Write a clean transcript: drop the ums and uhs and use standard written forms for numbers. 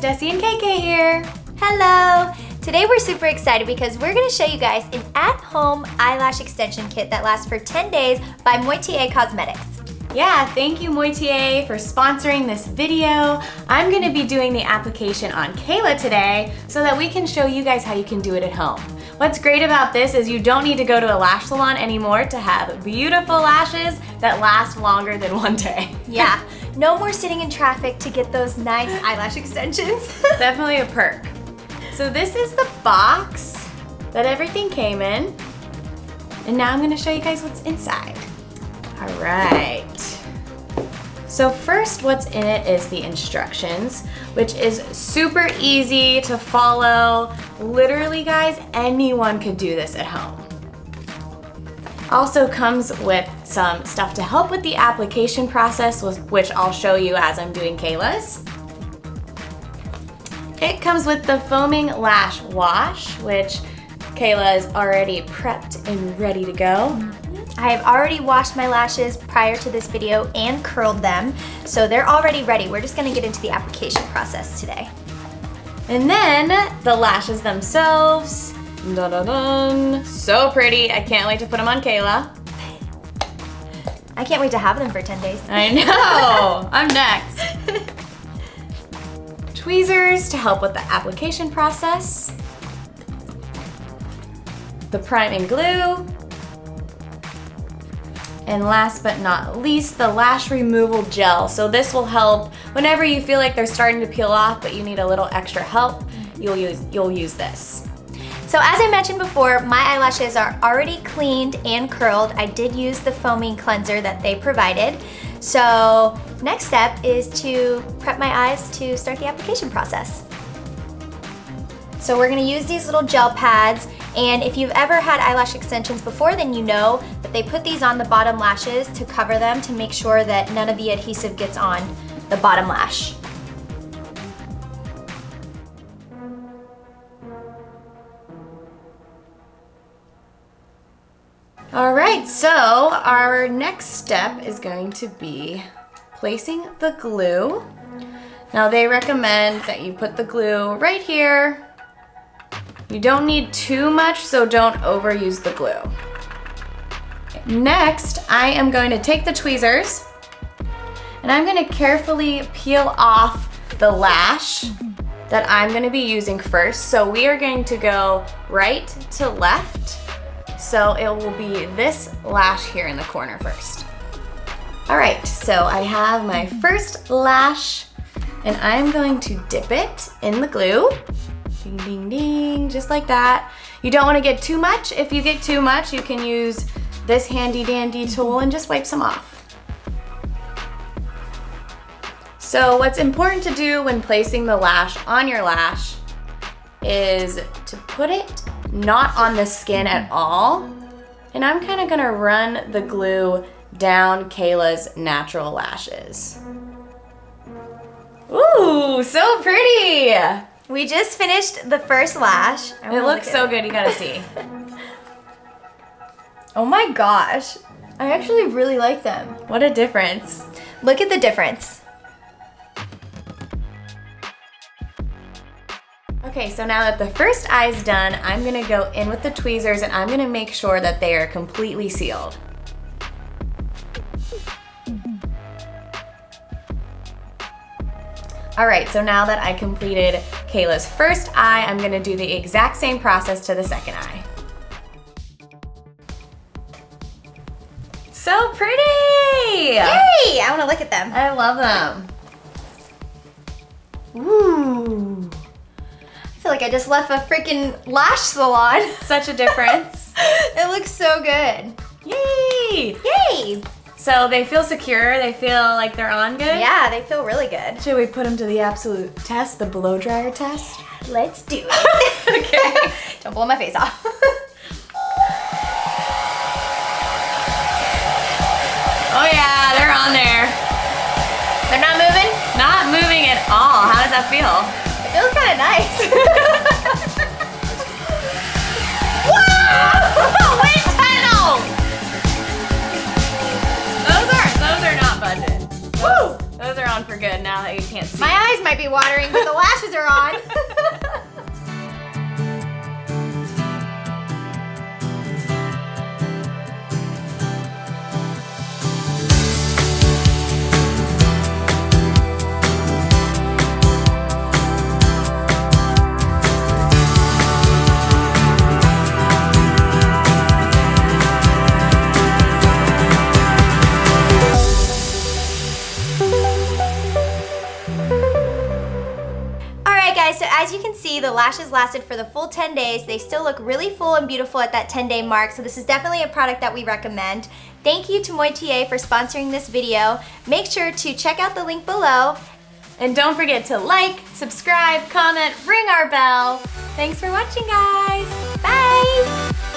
Dessie and KK here. Hello! Today we're super excited because we're going to show you guys an at-home eyelash extension kit that lasts for 10 days by Moitié Cosmetics. Yeah, thank you Moitié for sponsoring this video. I'm gonna be doing the application on Kayla today so that we can show you guys how you can do it at home. What's great about this is you don't need to go to a lash salon anymore to have beautiful lashes that last longer than one day. Yeah, no more sitting in traffic to get those nice eyelash extensions. Definitely a perk. So this is the box that everything came in. And now I'm gonna show you guys what's inside. All right. So first what's in it is the instructions, which is super easy to follow. Literally guys, anyone could do this at home. Also comes with some stuff to help with the application process, which I'll show you as I'm doing Kayla's. It comes with the foaming lash wash, which Kayla is already prepped and ready to go. I have already washed my lashes prior to this video and curled them, so they're already ready. We're just gonna get into the application process today. And then the lashes themselves, dun dun dun, so pretty. I can't wait to put them on Kayla. I can't wait to have them for 10 days. I know, I'm next. Tweezers to help with the application process. The priming glue. And last but not least, the lash removal gel. So this will help whenever you feel like they're starting to peel off, but you need a little extra help, you'll use this. So as I mentioned before, my eyelashes are already cleaned and curled. I did use the foaming cleanser that they provided. So next step is to prep my eyes to start the application process. So we're gonna use these little gel pads, and if you've ever had eyelash extensions before, then you know that they put these on the bottom lashes to cover them to make sure that none of the adhesive gets on the bottom lash. All right, so our next step is going to be placing the glue. Now they recommend that you put the glue right here. You don't need too much, so don't overuse the glue. Next, I am going to take the tweezers and I'm going to carefully peel off the lash that I'm going to be using first. So we are going to go right to left. So it will be this lash here in the corner first. All right, so I have my first lash and I'm going to dip it in the glue. Ding, ding, ding, just like that. You don't want to get too much. If you get too much, you can use this handy dandy tool and just wipe some off. So what's important to do when placing the lash on your lash is to put it not on the skin at all. And I'm kind of gonna run the glue down Kayla's natural lashes. Ooh, so pretty. We just finished the first lash. It looks so good, you gotta see. Oh my gosh. I actually really like them. What a difference. Look at the difference. Okay, so now that the first eye is done, I'm gonna go in with the tweezers and I'm gonna make sure that they are completely sealed. All right, so now that I completed Kayla's first eye, I'm gonna do the exact same process to the second eye. So pretty! Yay! I wanna look at them. I love them. Ooh. I feel like I just left a freaking lash salon. Such a difference. It looks so good. Yay! Yay! So they feel secure, they feel like they're on good? Yeah, they feel really good. Should we put them to the absolute test, the blow dryer test? Let's do it. Okay. Don't blow my face off. Oh yeah, they're on there. They're not moving? Not moving at all. How does that feel? It feels kind of nice. Wow! Wind tunnel! Those are not budget. Woo! Those are on for good. now that you can't see. My eyes might be watering, but the lashes are on. So as you can see, the lashes lasted for the full 10 days. They still look really full and beautiful at that 10-day mark, so this is definitely a product that we recommend. Thank you to Moitié for sponsoring this video. Make sure to check out the link below. And don't forget to like, subscribe, comment, ring our bell. Thanks for watching, guys. Bye!